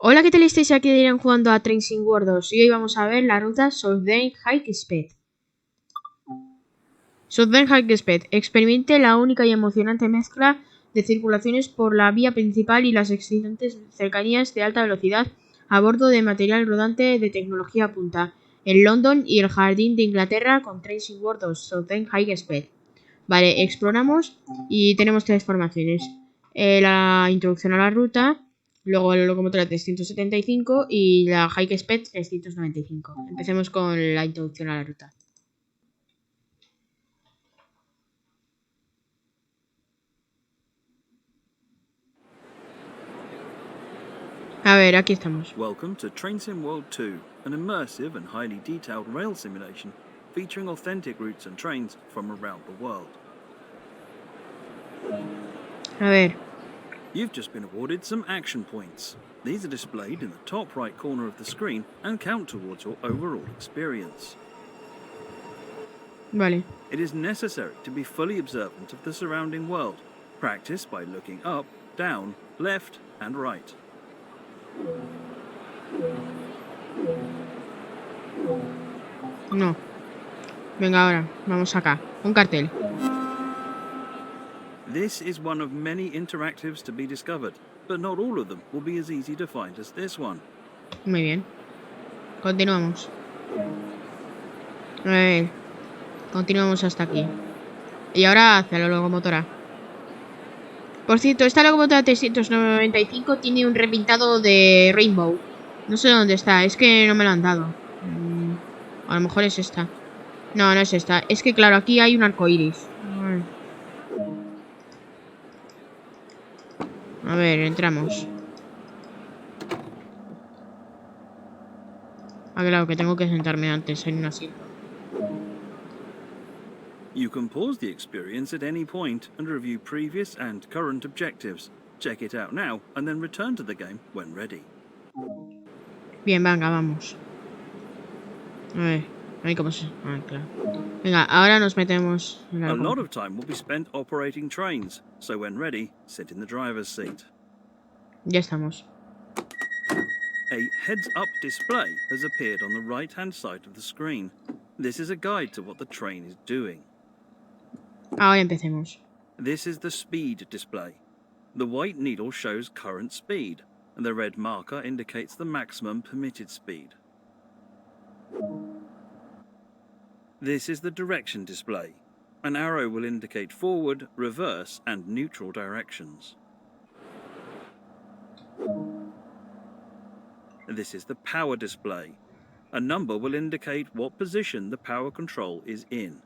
Hola, ¿qué tal estáis? Aquí dirán jugando a Trains in World 2 y hoy vamos a ver la ruta southeastern High Speed. Southern High Speed. Experimente la única y emocionante mezcla de circulaciones por la vía principal y las excitantes cercanías de alta velocidad a bordo de material rodante de tecnología punta en London y el Jardín de Inglaterra con Trains in World 2 Southern High Speed. Vale, exploramos y tenemos tres formaciones. La introducción a la ruta, luego la locomotora 375 y la High Speed 395. Empecemos con la introducción a la ruta. A ver, aquí estamos. Welcome to Train Sim World 2, an immersive and highly detailed rail simulation featuring authentic routes and trains from around the world. A ver. You've just been awarded some action points. These are displayed in the top right corner of the screen and count towards your overall experience. Vale. It is necessary to be fully observant of the surrounding world. Practice by looking up, down, left and right. No. Venga, ahora. Vamos acá. Un cartel. This is one of many interactives to be discovered, but not all of them will be as easy to find as this one. Muy bien. Continuamos. A ver. Continuamos hasta aquí. Y ahora hacia la locomotora. Por cierto, esta locomotora 395 tiene un repintado de Rainbow. No sé dónde está, es que no me lo han dado. A lo mejor es esta. No, no es esta. Es que claro, aquí hay un arco iris. A ver, entramos. Ah, claro, que tengo que sentarme antes en un asiento. You can pause the experience at any point and review previous and current objectives. Check it out now and then return to the game when ready. Bien, venga, vamos. A ver, ahí cómo se... Ah, claro. Venga, ahora nos metemos en la A lot of time will be spent operating trains, so when ready, sit in the driver's seat. Ya estamos. A heads-up display has appeared on the right-hand side of the screen. This is a guide to what the train is doing. Ahora empecemos. This is the speed display. The white needle shows current speed, and the red marker indicates the maximum permitted speed. This is the direction display. An arrow will indicate forward, reverse, and neutral directions. This is the power display. A number will indicate what position the power control is in.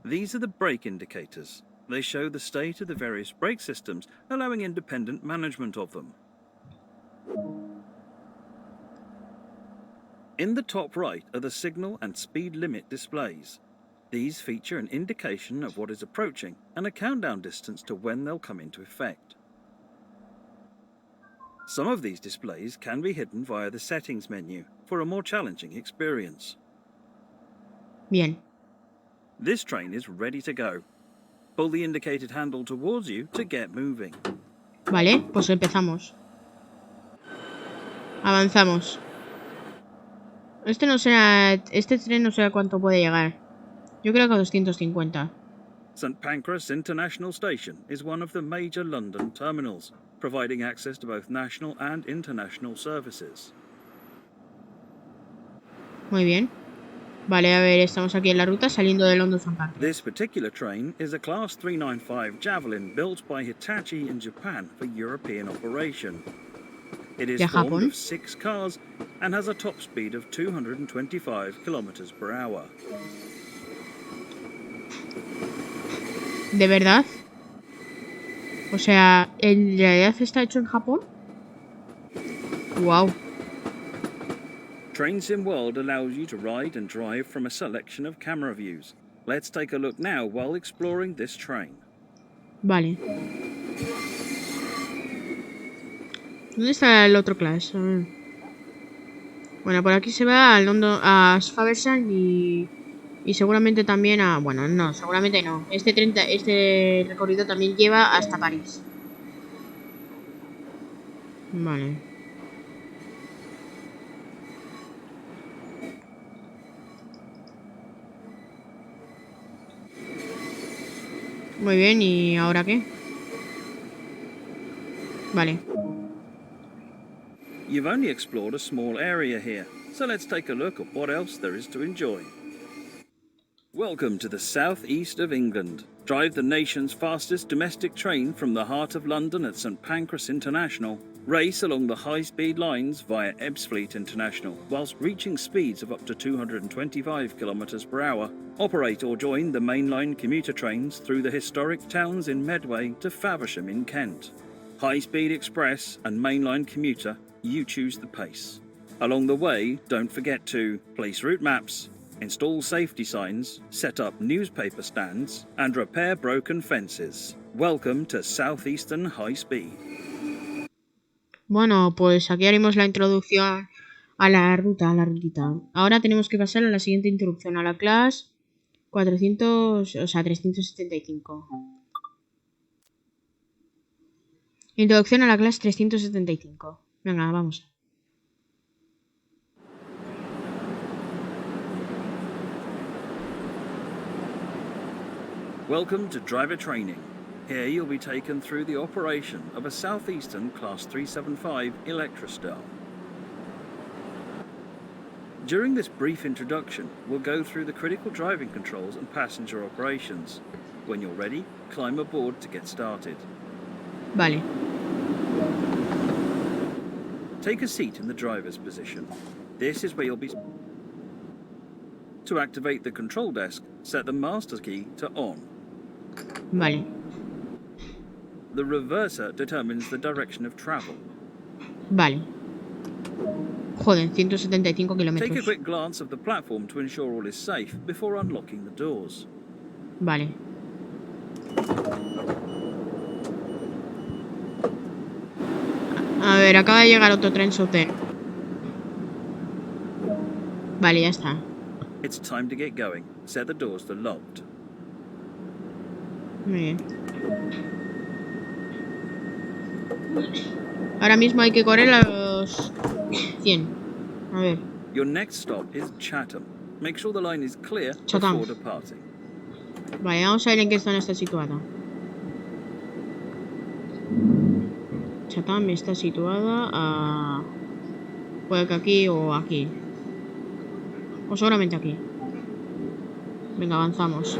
These are the brake indicators. They show the state of the various brake systems, allowing independent management of them. In the top right are the signal and speed limit displays. These feature an indication of what is approaching and a countdown distance to when they'll come into effect. Some of these displays can be hidden via the settings menu for a more challenging experience. Bien. This train is ready to go. Pull the indicated handle towards you to get moving. Vale, pues empezamos. Avanzamos. Este tren no sé a cuánto puede llegar. Yo creo que a 250. St Pancras International Station is one of the major London terminals, providing access to both national and international services. Muy bien. Vale, a ver, estamos aquí en la ruta saliendo de London St Pancras. This particular train is a Class 395 Javelin built by Hitachi in Japan for European operation. It is formed of 6 cars and has a top speed of 225 kilometers per hour. ¿De verdad? O sea, ¿en realidad está hecho en Japón? Wow. Train Sim World allows you to ride and drive from a selection of camera views. Let's take a look now while exploring this train. Vale. ¿Dónde está el otro class? Bueno, por aquí se va a Faversham y seguramente también a... Bueno, no, seguramente no. Este recorrido también lleva hasta París. Vale. Muy bien, ¿y ahora qué? Vale. You've only explored a small area here, so let's take a look at what else there is to enjoy. Welcome to the southeast of England. Drive the nation's fastest domestic train from the heart of London at St Pancras International. Race along the high-speed lines via Ebbsfleet International, whilst reaching speeds of up to 225 km per hour. Operate or join the mainline commuter trains through the historic towns in Medway to Faversham in Kent. High-speed express and mainline commuter, you choose the pace. Along the way, don't forget to place route maps, install safety signs, set up newspaper stands, and repair broken fences. Welcome to Southeastern High Speed. Bueno, pues aquí haremos la introducción a la rutita. Ahora tenemos que pasar a la siguiente introducción, a la clase 375. Introducción a la clase 375. Venga, vamos. Welcome to driver training. Here you'll be taken through the operation of a Southeastern Class 375 Electrostar. During this brief introduction, we'll go through the critical driving controls and passenger operations. When you're ready, climb aboard to get started. Vale. Take a seat in the driver's position. This is where you'll be... To activate the control desk, set the master key to on. Vale. The reverser determines the direction of travel. Vale. Joder, 175 kilómetros. Take a quick glance of the platform to ensure all is safe before unlocking the doors. Vale. A ver, acaba de llegar otro tren sote. Vale, ya está. It's time to get going. Set the doors to locked. Muy bien. Ahora mismo hay que correr a los 100. A ver. Your next stop is Chatham. Make sure the line is clear Chatham. before departing. Vale, vamos a ver en qué zona está situada. Chatham está situada a... puede que aquí o aquí. O seguramente aquí. Venga, avanzamos.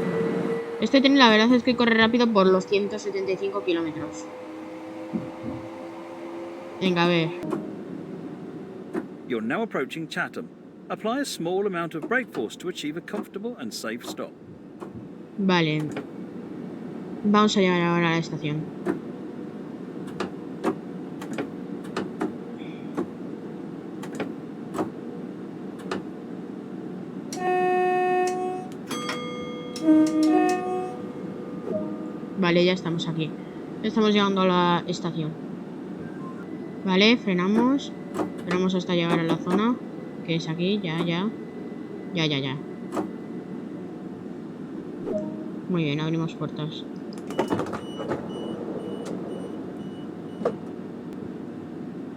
Este tren la verdad es que corre rápido por los 175 kilómetros. Venga, a ver. You're now approaching Chatham. Apply a small amount of brake force to achieve a comfortable and safe stop. Vale. Vamos a llegar ahora a la estación. Vale, ya estamos aquí. Estamos llegando a la estación. Vale, frenamos. Frenamos hasta llegar a la zona, que es aquí, ya. Muy bien, abrimos puertas.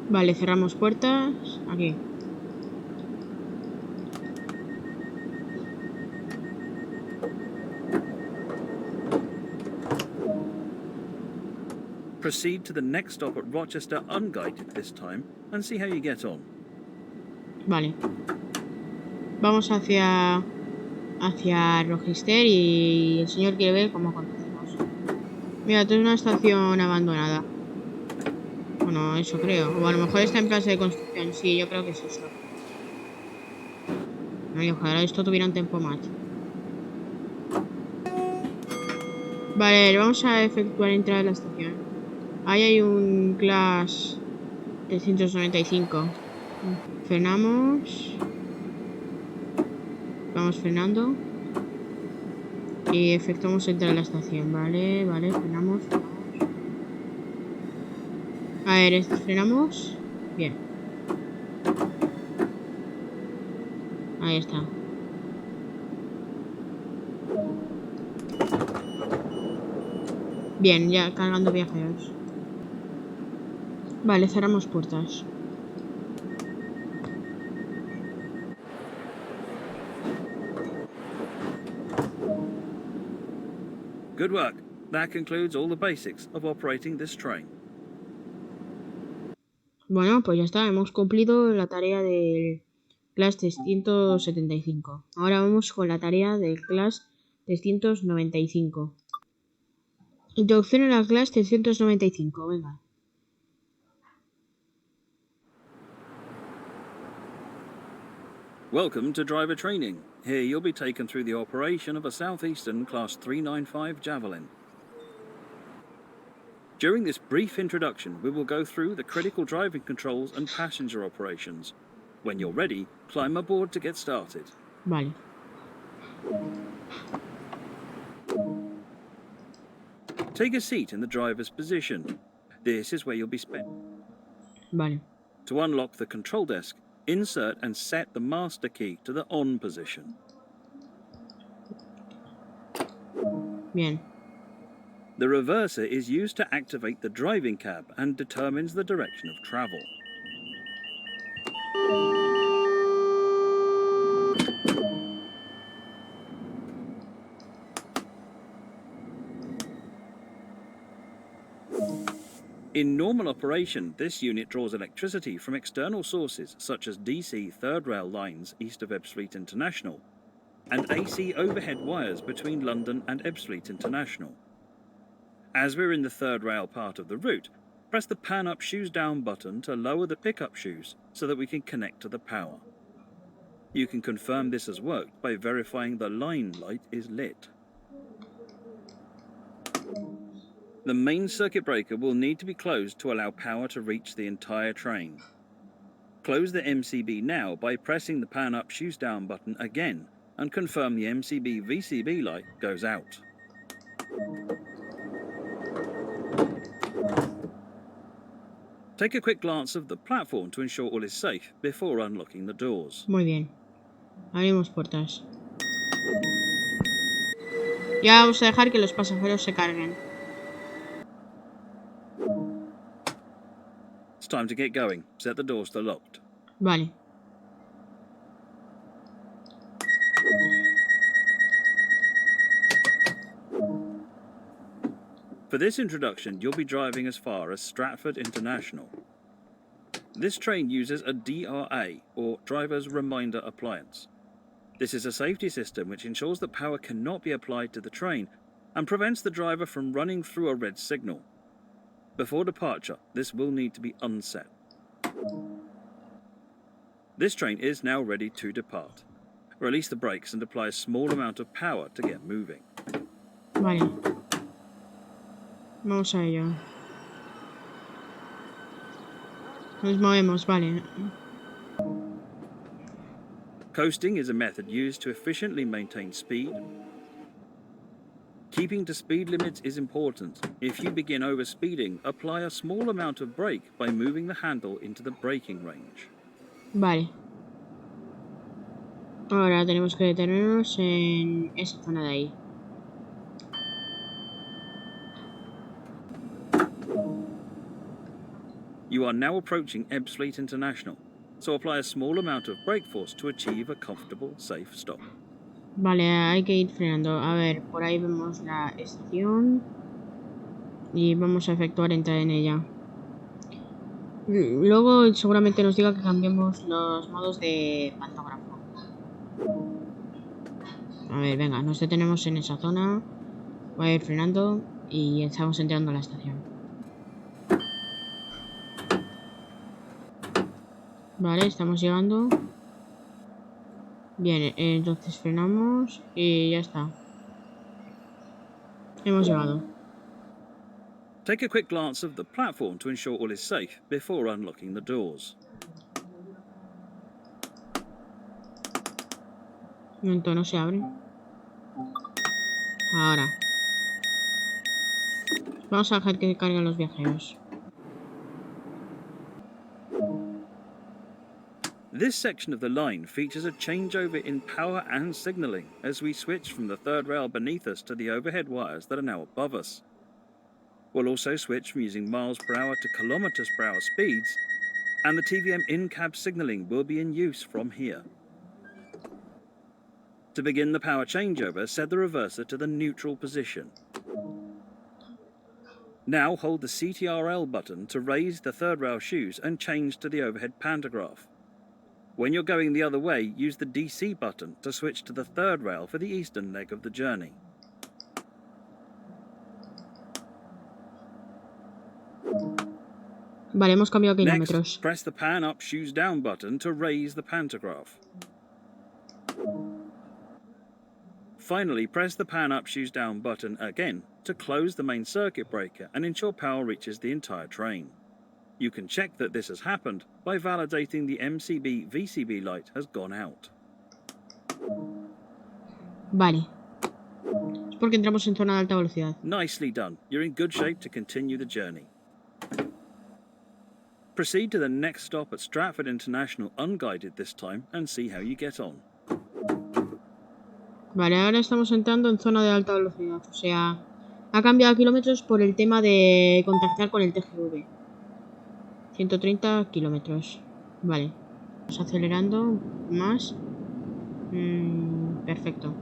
Vale, cerramos puertas. Aquí. Proceed to the next stop at Rochester unguided this time and see how you get on. Vale. Vamos hacia Rochester y el señor quiere ver cómo conducimos. Mira, esto es una estación abandonada. Bueno, eso creo. O a lo mejor está en fase de construcción. Sí, yo creo que es eso. Ay, ojalá esto tuviera un tempomat. Vale, vamos a efectuar entrada a la estación. Ahí hay un Class 395. Frenamos. Vamos frenando. Y efectuamos entrar a la estación. Vale, frenamos. A ver, frenamos. Bien. Ahí está. Bien, ya cargando viajeros. Vale, cerramos puertas. Good work. That concludes all the basics of operating this train. Bueno, pues ya está, hemos cumplido la tarea del Class 375. Ahora vamos con la tarea del Class 395. Introducción a la Class 395, venga. Welcome to driver training. Here you'll be taken through the operation of a southeastern Class 395 Javelin. During this brief introduction, we will go through the critical driving controls and passenger operations. When you're ready, climb aboard to get started. Vale. Take a seat in the driver's position. This is where you'll be spent. Vale. To unlock the control desk, insert and set the master key to the on position. Bien. The reverser is used to activate the driving cab and determines the direction of travel. In normal operation, this unit draws electricity from external sources such as DC third rail lines east of Ebbsfleet International and AC overhead wires between London and Ebbsfleet International. As we're in the third rail part of the route, press the pan up shoes down button to lower the pickup shoes so that we can connect to the power. You can confirm this has worked by verifying the line light is lit. The main circuit breaker will need to be closed to allow power to reach the entire train. Close the MCB now by pressing the pan up shoes down button again and confirm the MCB VCB light goes out. Take a quick glance of the platform to ensure all is safe before unlocking the doors. Muy bien. Abrimos puertas. Ya vamos a dejar que los pasajeros se carguen. It's time to get going. Set the doors to locked. Vale. For this introduction, you'll be driving as far as Stratford International. This train uses a DRA, or Driver's Reminder Appliance. This is a safety system which ensures that power cannot be applied to the train and prevents the driver from running through a red signal. Before departure, this will need to be unset. This train is now ready to depart. Release the brakes and apply a small amount of power to get moving. Vale. Vamos a ello. Nos movemos, vale. Coasting is a method used to efficiently maintain speed. Keeping to speed limits is important. If you begin overspeeding, apply a small amount of brake by moving the handle into the braking range. Vale. Ahora tenemos que detenernos en esa zona de ahí. You are now approaching Ebbsfleet International, so apply a small amount of brake force to achieve a comfortable, safe stop. Vale, hay que ir frenando. A ver, por ahí vemos la estación y vamos a efectuar entrar en ella. Luego seguramente nos diga que cambiemos los modos de pantógrafo. A ver, venga, nos detenemos en esa zona. Voy a ir frenando y estamos entrando a la estación. Vale, estamos llegando. Bien, entonces frenamos y ya está. Hemos llegado. Take a quick glance of the platform to ensure all is safe before unlocking the doors. Un momento, no se abre. Ahora. Vamos a dejar que carguen los viajeros. This section of the line features a changeover in power and signalling as we switch from the third rail beneath us to the overhead wires that are now above us. We'll also switch from using miles per hour to kilometers per hour speeds, and the TVM in-cab signalling will be in use from here. To begin the power changeover, set the reverser to the neutral position. Now hold the CTRL button to raise the third rail shoes and change to the overhead pantograph. When you're going the other way, use the DC button to switch to the third rail for the eastern leg of the journey. Vale, hemos cambiado kilómetros. Next, press the pan up, shoes down button to raise the pantograph. Finally, press the pan up, shoes down button again to close the main circuit breaker and ensure power reaches the entire train. You can check that this has happened by validating the MCB-VCB light has gone out. Vale. Es porque entramos en zona de alta velocidad. Nicely done. You're in good shape to continue the journey. Proceed to the next stop at Stratford International unguided this time and see how you get on. Vale, ahora estamos entrando en zona de alta velocidad. O sea, ha cambiado kilómetros por el tema de contactar con el TGV. 130 kilómetros. Vale. Vamos acelerando más. Perfecto.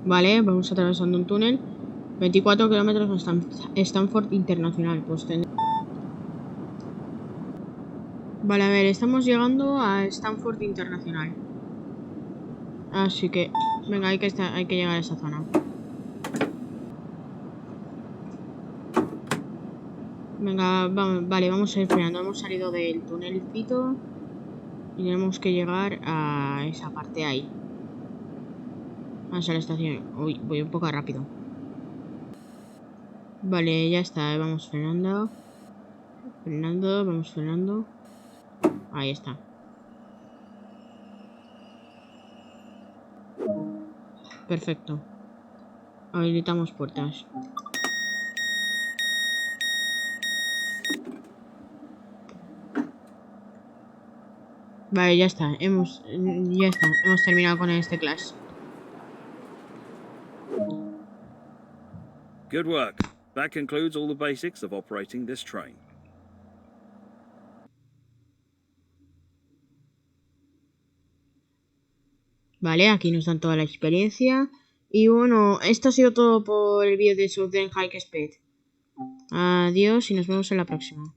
Vale, vamos atravesando un túnel. 24 kilómetros hasta Stanford Internacional. Pues vale, a ver, estamos llegando a Stanford Internacional. Así que, venga, hay que llegar a esa zona. Venga, vale, vamos a ir frenando. Hemos salido del tunelcito y tenemos que llegar a esa parte ahí. Vamos a la estación. Uy, voy un poco rápido. Vale, ya está, vamos frenando. Frenando, vamos frenando. Ahí está. Perfecto. Habilitamos puertas. Vale, ya está. Hemos terminado con este clash. Good work. That concludes all the basics of operating this train. Vale, aquí nos dan toda la experiencia. Y bueno, esto ha sido todo por el vídeo de Southern High Speed. Adiós y nos vemos en la próxima.